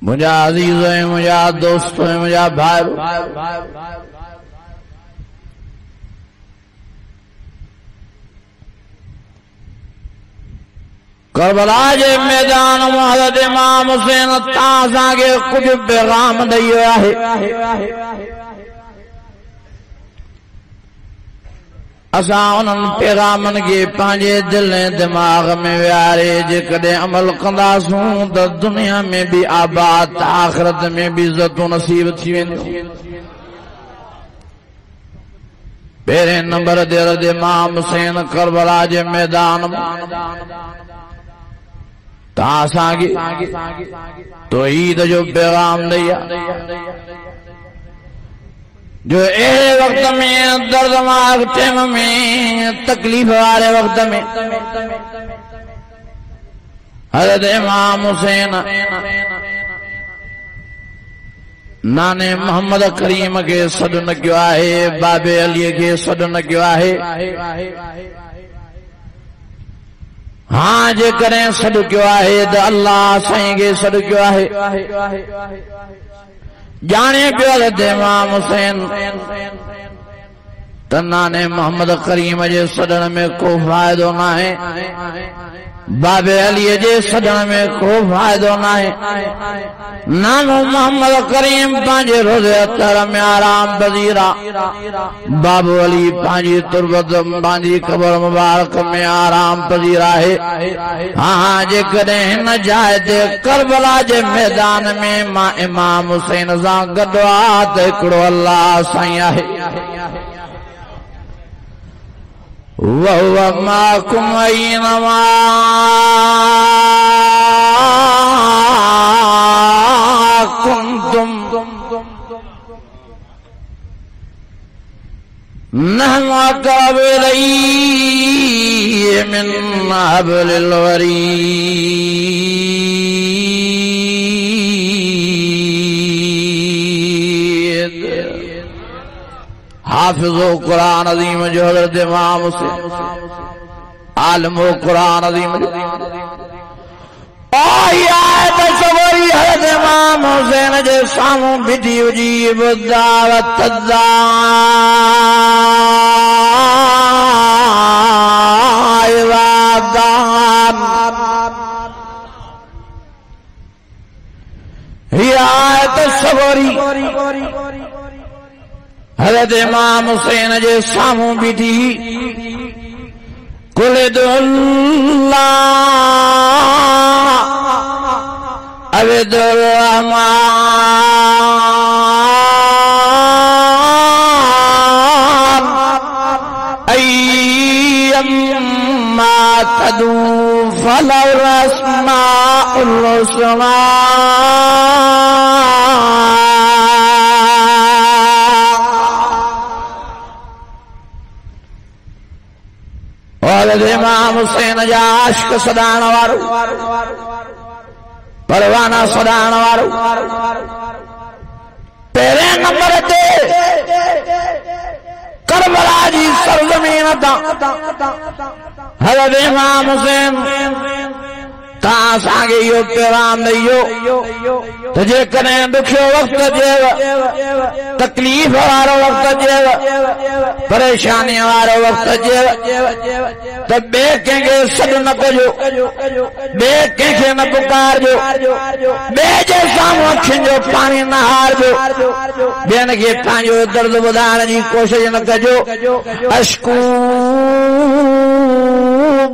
مجھا عزیز ہے، مجھا دوست ہے، مجھا بھائی کربلا جے میدان حضرت امام حسین تاساں کے کچھ پیغام دئیو ہے اساں انہن پیغامن کے پانجے دل دماغ میں ویارے جے کدے عمل کندا سوں تے دنیا میں بھی آباد آخرت میں بھی عزت و نصیب تھی ویندی پہرے نمبر دے حضرت امام حسین کربلا جے میدان تاساں کی توحید جو پیغام دیا جو اے وقت میں درد دماغ ٹیم میں تکلیف والے وقت میں حضرت امام حسین نانے محمد کریم کے صدن کیوں آئے باب علی کے صدن کیوں آئے ہاں جے کریں صدو کیوں آئے دا اللہ سائیں گے صدو کیوں آئے جانے پیو حضرت امام حسین تنانے محمد کریم جے صدن میں کو فائدہ نہ ہے باب علی جے صدن میں کو فائدہ نہ ہے نانو محمد کریم پانجے روزے اتر میں آرام پذیرا باب علی پانجی تربت پانجی قبر مبارک میں آرام پذیرا ہے ہاں جے کریں نہ جائے دے کربلا جے میدان میں ماں امام حسین زاں گدوات اکڑو اللہ سائیہ ہے وَهُوَ مَعَكُمْ أَيْنَمَا كُنْتُمْ نَحْنُ أَقْرَبُ إِلَيْهِ مِنْ حَبْلِ الْوَرِيدِ حافظ و قرآن عظیم جو حضرت امام حسین عالم و قرآن عظیم آئی آیت سوری حضرت امام حسین جے ساموں بٹی اجیب دعوت الدائی وعدان ہی آیت سوری حضرت امام حسین جے ساموں بیٹھی قلد اللہ عبد الرحمن ایما تدو فلو الاسماء الحسنى حضرت امام حسین جا عشق صدان وارو پروانہ صدان وارو پہلے نمبر تے کربلا جی سرزمین تا حضرت امام حسین تاں سانگے یو پیغام دیو تجھے کریں دکھو وقت جیو تکلیف وارو وقت جیو پریشانی وارو وقت جیو تب بے کہیں گے صد نہ کجو بے کہیں گے نہ پکار جو بے جے سامو اکھن جو پانی نہ ہار جو بے نگے پانجو درد بدان جی کوشش نہ کجو اشکو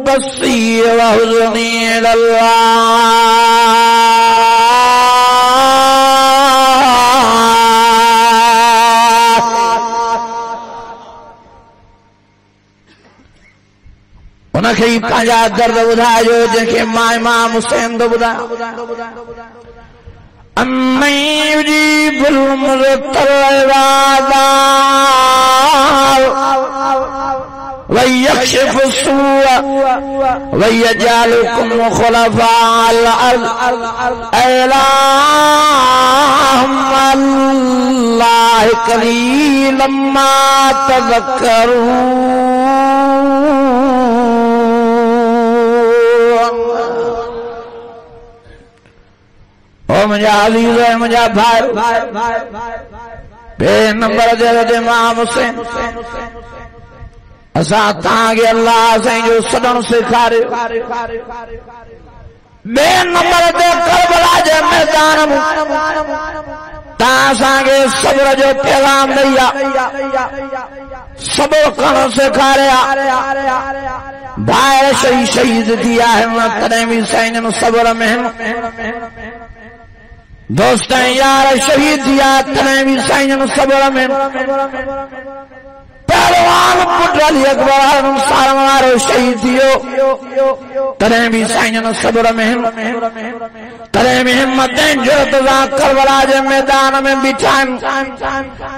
بسی وحزنی اللہ انہیں کئی پانجا درد بدھا جو جن کے ماں امام حسین دو بدھا امّن یجیب المضطر اذا وَيَكْشِفُ السُّوءَ وَيَجْعَلُكُمْ خُلَفَاءَ الْأَرْضِ اللَّهُمَّ اللَّهِ قَلِيلًا مَا تَذَكَّرُونَ مجھا عزیز ہے مجھا بھائی بے نمبر دے دے امام حسین اسا تانگے اللہ سے جو صدن سکھارے بے نمبر دے کربلا جے میدان تاسانگے صبر جو پیغام دیا صبر کرن سکھاریا بھائی شہید دیا ہے تنے بھی سینن صبر میں دوستیں یار شہید دیا تنے بھی سینن صبر میں پہلوان پٹر علی اکبر سارمارو شہید دیو تنے بھی سینن صبر میں تنے بھی ہمتیں جرت ذا کربلا جے میدان میں بٹھائیں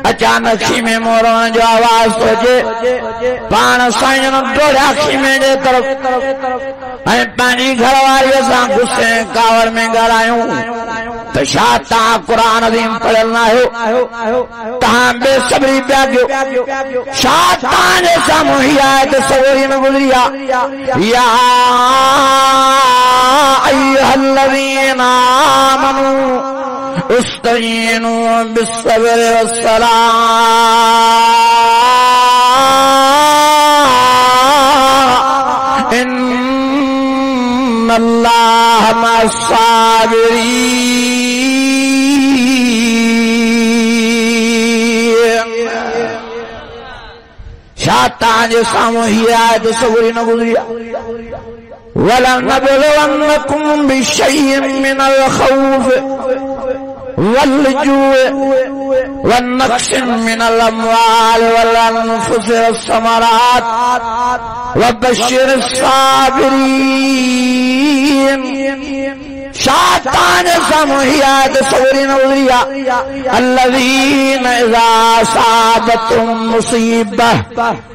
اچانک خیمے مورون جو آواز تو جے پان سینن ڈوڑیا خیمے جے طرف این پانی گھر والی سان گھسے کاور میں گھر آئوں تو شاہ تاں قرآن عظیم پڑھلنا ہو تاں بے صبری پیاگیو شاہ تاں جیسا محی آئے تو سوری میں گزریا یا ایہا الذین آمنوا استعینوا بالصبر والصلاة ان اللہ مع الصابرین شاہتاں جو سامو ہی آئے تو سوری نہ گزریا وَلَنَبْلُوَنَّكُمْ بِشَيْءٍ مِّنَ الْخَوْفِ وَالْجُوعِ وَالنَّقْصٍ مِّنَ الْأَمْوَالِ وَالْأَنفُسِ وَالثَّمَرَاتِ وَبَشِّرِ الصَّابِرِينَ شاہتان سموہی آیت سوری نوزریہ الذین اذا صابتم مصیبہ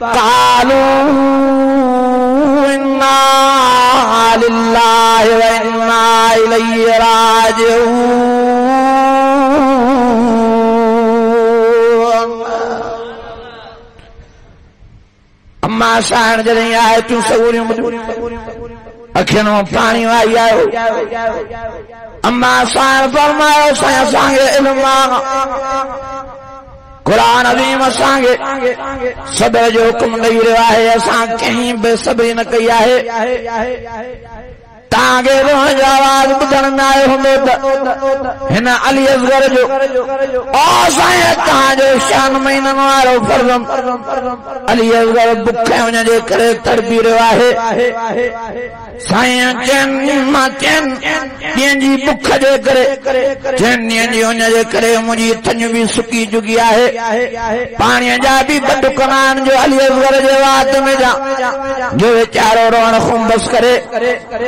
قالوا انا للہ وانا الیہ راجعون اما سان جلیں آیتوں سوری اکھنوں پانی آئی آئے اما سان فرمائے سائیں سانگے علم آگا قرآن عظیم سانگے صبر جو حکم نہیں رہا ہے سان کہیں بے صبری نہ کیا ہے تانگے روح جاواز بدن نائے ہمیں ہنا علی اصغر جو آسائیں تاں جو شان مہینہ نوارو فرزم علی اصغر بکھے ہونے جے کرے تربی رہا ہے سائیں چین ماں چین دین جی بکھا جے کرے چین دین جی ہونے جے کرے مجھے تھنج بھی سکی جگیا ہے پانی جا بھی بدکنان جو علی اصغر جے وات میں جا جو چاروں روان خون بس کرے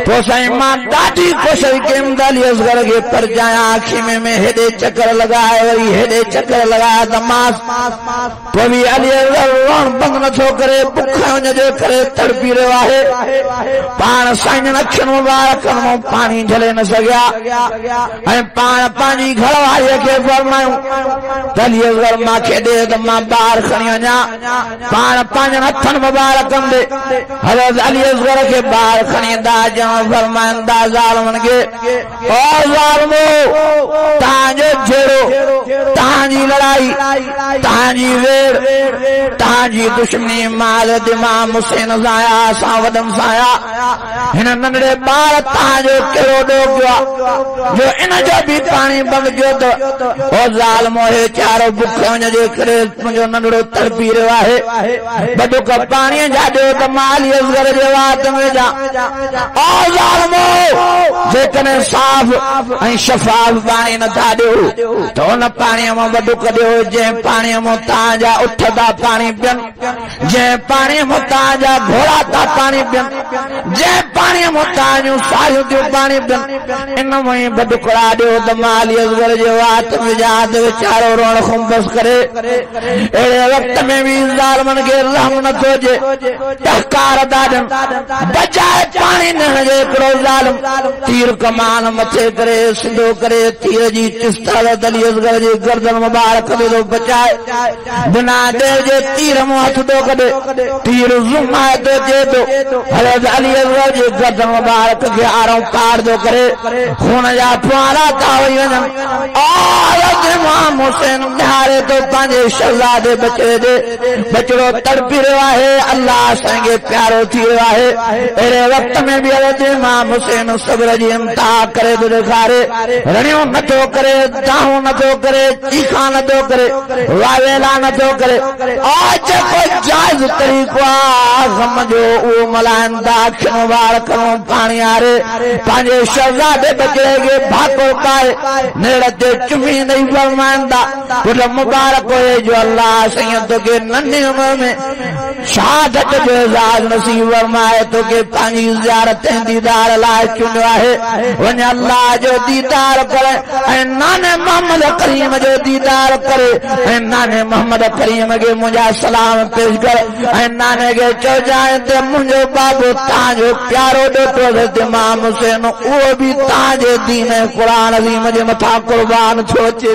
تو سائیں ماں داٹی کوشش کے امدالی اصغر کے پر جایا آنکھی میں ہیڈے چکر لگائے وہی ہیڈے چکر لگایا دماس تو بھی علی اصغر روان بند نہ چھو کرے بکھا ہونے جے کرے تڑپی رہا ہے پان سائن اکھن مبارک مو پانی جھلے نہ سگیا اے پان پانی گھر والے کے فرمایوں علی اصغر ماں کے دے دما بار کھڑیا نا پان پان ہتھن مبارک دے حضرت علی اصغر کے بار کھڑی دا جان فرمائیں دا ظالمن کے او ظالمو تانجے جھیڑو تانجی لڑائی تانجی ویر تانجی دشمنی مال دماغ حسین زایا ساودم زایا ہن ننڑے بار تانجو کلو ڈو گیا جو ان جو بھی پانی بگ جو تو او ظالمو ہے چارو بکھے ہونے جے کرے مجھو ننڑو ترپی رہا ہے بدو کا پانی جا دے تو مالی اصغر جے وات میں جا او ظالمو جے کنے صاف این شفاف پانی نہ تھا دیو تو نہ پانی ہم بدو کا دیو جے پانی ہم تاجا اٹھتا پانی پین جے پانی ہم تاجا گھوڑا تا پانی پین جے پانی ہم تاجو ساریو دیو پانی پین انہوں میں بدو کرا دیو دمالی اصغر جے وات میں جا دیو چارو رون خون بس کرے اے وقت میں بھی ظالمن کے رحم نہ تو جے تحکار دادن بجائے پانی نہ جے کرو ظالم تیر کمان مچے کرے سندو کرے تیر جی چستہ علی اصغر جی گردن مبارک دے بچائے بنا دے جے تیر موت دو کدے تیر زمائے دو جے دو حضرت علی اکبر جے گردن مبارک کے آروں پار دو کرے خون جا پوارا تاوی ونم حضرت امام حسین نہارے تو پانچے شہزادے بچے دے بچڑو تڑپی رہا ہے اللہ سنگے پیارو تھی رہا ہے ایرے وقت میں بھی حضرت امام حسین صبر جی امتحا کرے دو دکھارے رنیوں نہ تو کرے داہوں نہ تو کرے چیخاں نہ تو کرے واویلا نہ تو کرے آج کوئی جائز طریقہ غم جو او ملائن داکھ مبارکوں پانی آرے پانچے شہزادے بچڑے گے بھاکو پائے نیڑتے چمی نہیں فرمائندہ پھر مبارک ہوئے جو اللہ سیدوں کے ننی عمر میں شہادت جو اعزاز نصیب فرمائے تو کہ پانی زیارتیں دیدار لائے چنوا ہے ونیا اللہ جو دیدار کرے اے نانے محمد کریم جو دیدار کرے اے نانے محمد کریم کے مجھے سلام پیش کرے اے نانے کے چو جائیں تے مجھے بابو تاجو پیارو دو تو حضرت امام حسین وہ بھی تاج دین قرآن عظیم جو متھا قربان چھوچے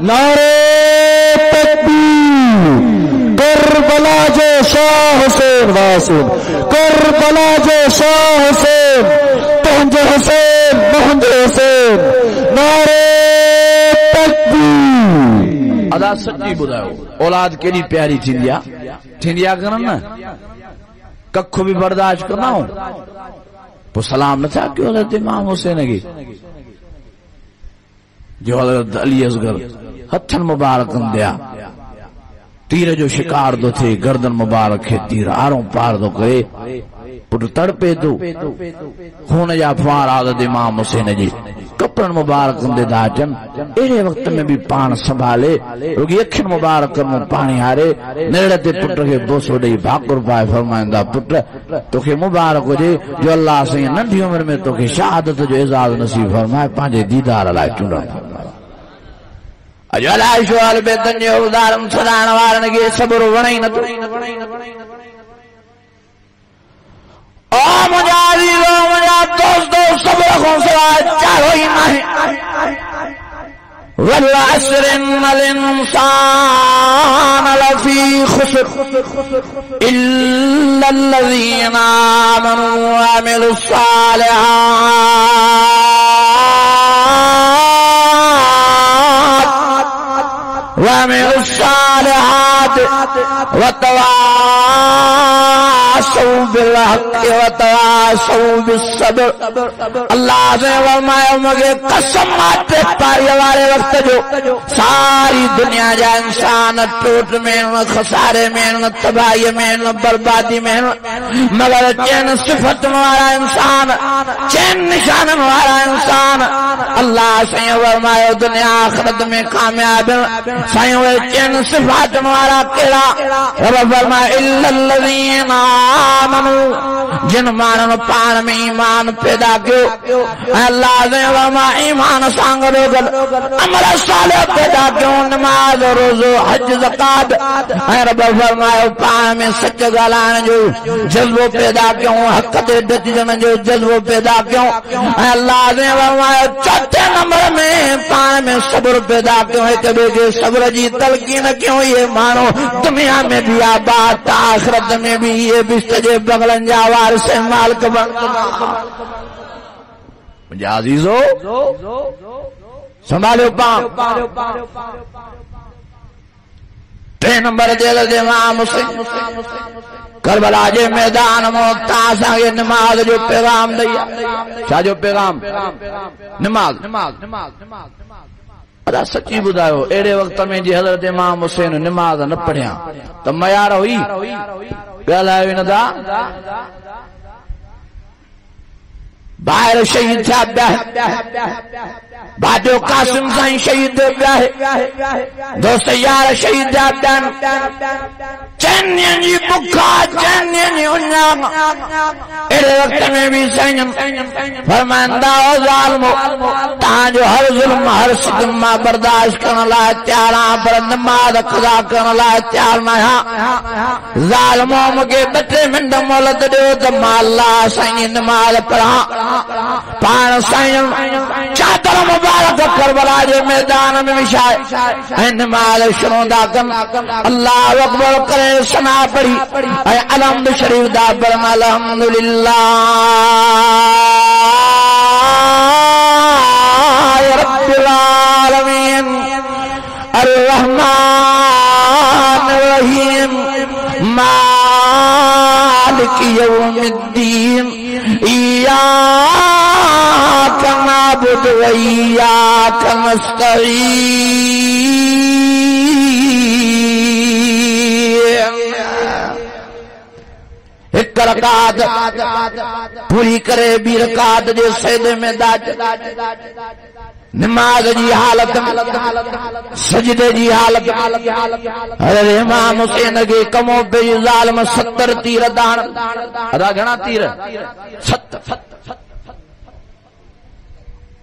نعرہ تکبیر کربلا جو شاہ حسین واسم کربلا جو شاہ حسین پہنج حسین محمد حسین نعرہ تکبیر ادا سچی بدھاؤ اولاد کیڑی پیاری تھیندیا کرن ککھو بھی برداشت کرنا ہوں وہ سلام نہ تھا کہ حضرت امام حسین کی جو حضرت علی اصغر ہتھن مبارک دیا تیر جو شکار دو تھے گردن مبارک ہے تیر آروں پار دو کرے پھر تڑپے دو خون جا فوار حضرت امام حسین جی کپڑن مبارک دے داچن ایرے وقت میں بھی پان سنبھالے روگی اکھن مبارک میں پانی ہارے نیڑتے پٹر کے بوسو دے بھاکر پائے فرمائندہ پٹر تو کہ مبارک ہو جے جو اللہ سے ننڈی عمر میں تو کہ شہادت جو اعزاز نصیب فرمائے پانچے دیدار علیہ چنڈا اجو علیہ شوال بیتن جو ادارم صدان وارن کے صبر ونئی نتو او مجھا عزیزو مجھا دوستو صبر خون سوائے چارو ہی ماہیں والعصر ان الانسان لفی خسر الا الذین آمنوا وعملوا الصالحات وعملوا الصالحات وتواصوا بالحق وتواصوا بالصبر اللہ سے فرمایا مجھے قسم آتے پاری والے وقت جو ساری دنیا جا انسان ٹوٹ میں خسارے میں تباہی میں بربادی میں مگر چین صفت والا انسان چین نشان والا انسان اللہ سے فرمایا دنیا آخرت میں کامیاب سائیں وہ چین صفات والا کیڑا رب فرمایا الا الذین آمنوا جن مانن پان میں ایمان پیدا کیو اللہ نے فرمایا ایمان سانگ روگل عمل صالح پیدا کیو نماز روزو حج زکات رب فرمایا پان میں سچ گالان جو جذبو پیدا کیو حق دے ڈٹن جو جذبو پیدا کیو اللہ نے فرمایا چوتھے نمبر میں پان میں صبر پیدا کیو ایک بے کے صبر جی تلقین کیوں یہ مانو دنیا میں بھی آباد آخرت میں بھی یہ بستجے بغلن جاوار سے مالک بن مجھے عزیزو سنبھالو پاں تین نمبر جیل امام حسین کربلا جے میدان موتاس آگے نماز جو پیغام دیا کیا جو پیغام نماز ادا سچی بدھاؤ ایڑے وقت میں جی حضرت امام حسین نماز نہ پڑھیا تو معیار ہوئی گالائے نہ دا باہر شہید تھا بیاہ بادو قاسم سائیں شہید بیاہ دوست یار شہید تھا بیاہ چینین جی بکھا چینین جی انجام ایرے وقت میں بھی سائیں فرمائندہ و ظالمو تاں جو ہر ظلم ہر ستمہ برداشت کرنا لائے تیاراں پر نماز قضا کرنا لائے تیار نہ ظالموں مگے بٹے منڈ مولت دیو تو مالا سائیں نماز پڑھا پان سائیں چادر آخر مبارک کربلا جو میدان میں مشائے اے نماز شروع دا کن اللہ اکبر کرے سنا پڑی اے الحمد شریف دا برم الحمدللہ رب العالمین الرحمن الرحیم مالک یوم الدین ایاک نعبد و ایاک نستعین ایک رکعت پوری کرے بھی رکعت جو سجدے میں داج نماز جی حالت سجدے جی حالت حضرت امام حسین کے کموں پہ ظالم 70 تیر دان ادا گھنا تیر 70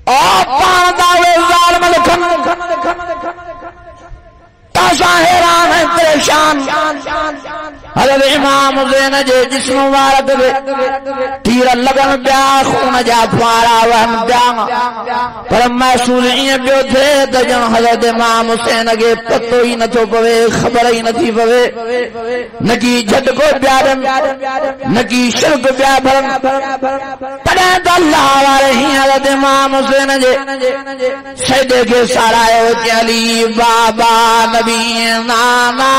اور پان داوے ظالم لکھن تاشا حیران ہے پریشان حضرت امام حسین جے جسم مبارک دے تیر لگن بیا خون جا پارا وہم بیا پر محسوس یہ بیو تھے تجن حضرت امام حسین کے پتو ہی نہ تو پوے خبر ہی نہ تھی پوے نکی جھٹ کو بیارم نکی شرک بیا بھرم پڑے تو اللہ والے ہی حضرت امام حسین جے سجدے کے سارا ہے علی بابا نبی نانا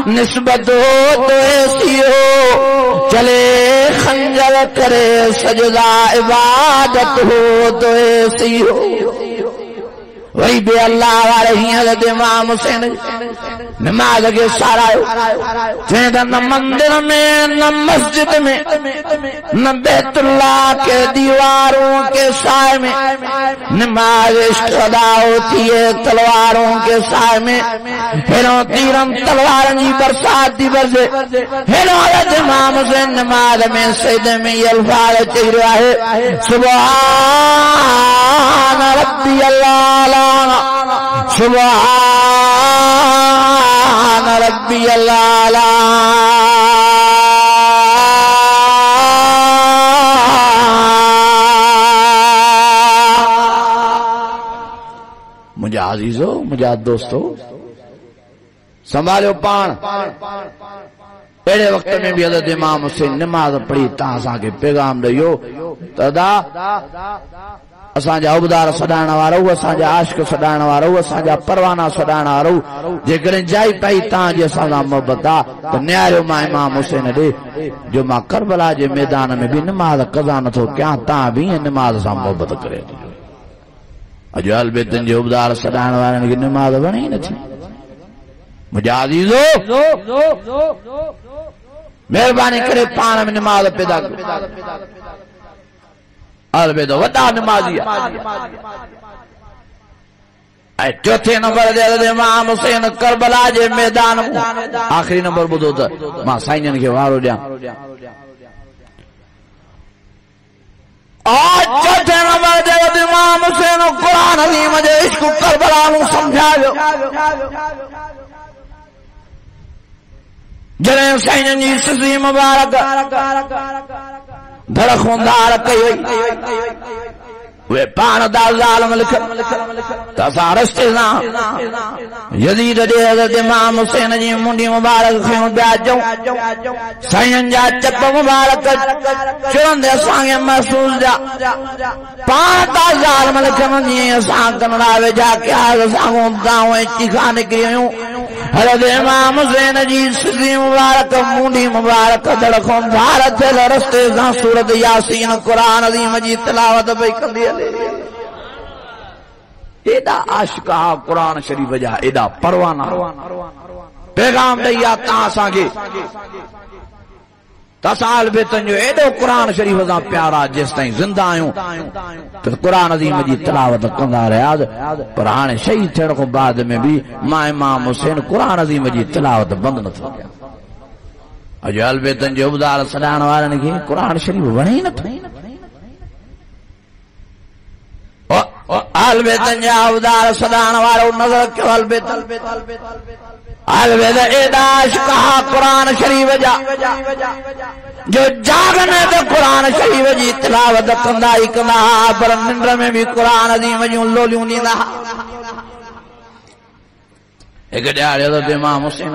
نسبت ہو تو ایسی ہو چلے خنجر کرے سجدہ عبادت ہو تو ایسی ہو وہی بے اللہ والے حضرت امام حسین نماز کے سارا نہ مندر میں نہ مسجد میں نہ بیت اللہ کے دیواروں کے سائے میں نماز ادا ہوتی ہے تلواروں کے سائے میں ہیروں تیرم تلوار جی برسات دی برسے ہیروں حضرت امام حسین نماز میں سجدے میں یہ الفاظ چل رہا ہے سبحان ربی اللہ سبحان ربی اللہ مجھے عزیزو مجھے دوستو سنبھالو پان اڑے وقت میں بھی حضرت امام حسین نماز پڑھی تاں اساں کے پیغام ڈیو تدا اساں جا عبدار سڈائن وارو اساں جا عاشق سڈائن وارو اساں جا پروانہ سڈائن وارو جے کریں جائی پئی تاں جے اساں دا محبت آ تو نیارو ماں امام حسین دے جو ماں کربلا جے میدان میں بھی نماز قضا نہ تھو کیا تاں بھی نماز سان محبت کرے اجو البتن جو عبدار سڈائن وارن کی نماز بنی نہ تھی مجھے عزیزو مہربانی کرے پان میں نماز پیدا کرو البتہ وڈا نمازی اے چوتھے نمبر دے حضرت امام حسین کربلا جے میدان آخری نمبر بدو تا ماں سائنین کے وارو دیا آج چوتھے نمبر دے حضرت امام حسین قرآن عظیم جے عشق کربلا نو سمجھا جو جنہیں سائنین جی سزی مبارک دھڑکوندار کئی وہ پان دا ظالم لکھن تسا رستے نا یزید دے حضرت امام حسین جی منڈی مبارک خیوں بیا جو سائن جا چپ مبارک چرن دے سانگے محسوس جا پان دا ظالم لکھن جی سانگ کنراوے جا کے آگ سانگوں داؤں چکھا نکریوں حضرت امام حسین جی سزی مبارک منڈی مبارک دھڑکوندار تھے رستے سان سورت یاسین قرآن عظیم جی تلاوت بھئی کندی ایڈا عاشقہ قرآن شریف جا ایڈا پروانہ پیغام دیا تاساں کے تسال بیتن جو ایڈو قرآن شریف جا پیارا جس تائیں زندہ آئیوں تو قرآن عظیم جی تلاوت کندا رہا پر آنے شہید تھیڑ کو بعد میں بھی ماں امام حسین قرآن عظیم جی تلاوت بند نہ تھا اجو البیتن جو عبدال سڈان وارن کی قرآن شریف وڑی نہ تھا البیتن جا عبدال سڈان وارو نظر کیوں البیتن البیتن ایڈا عشقہ قرآن شریف جا جو جاگنے تو قرآن شریف جی تلاوت کندا ہی کندا پر ننڈ میں بھی قرآن عظیم جوں لولیوں ڈیندا ایک ڈیاڑے حضرت امام حسین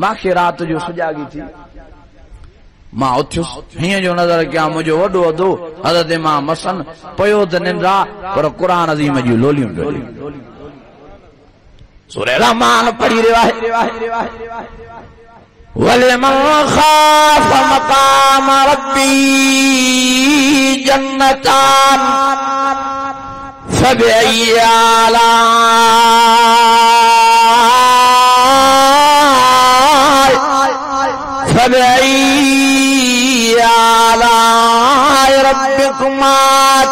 ماں کی رات جو سجاگی تھی ماں اٹھیس ہی جو نظر کیا مجھے وڈو ودو حضرت امام حسن پیو تے ننڈا پر قرآن عظیم جوں لولیوں ڈیندا سورہ رحمان پڑھی رواہ وَلِمَنْ خَافَ مَقَامَ رَبِّهِ جَنَّتَانِ فَبِأَيِّ آلاءِ رَبِّكُمَا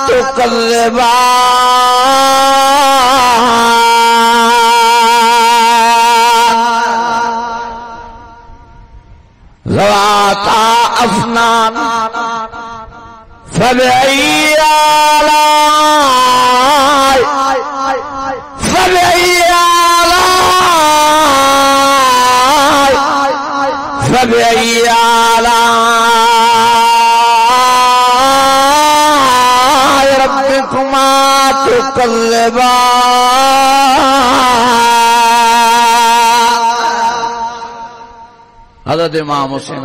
تُكَذِّبَانِ ذواتا افنان فبأي آلاء ربكما تكذبان حضرت امام حسین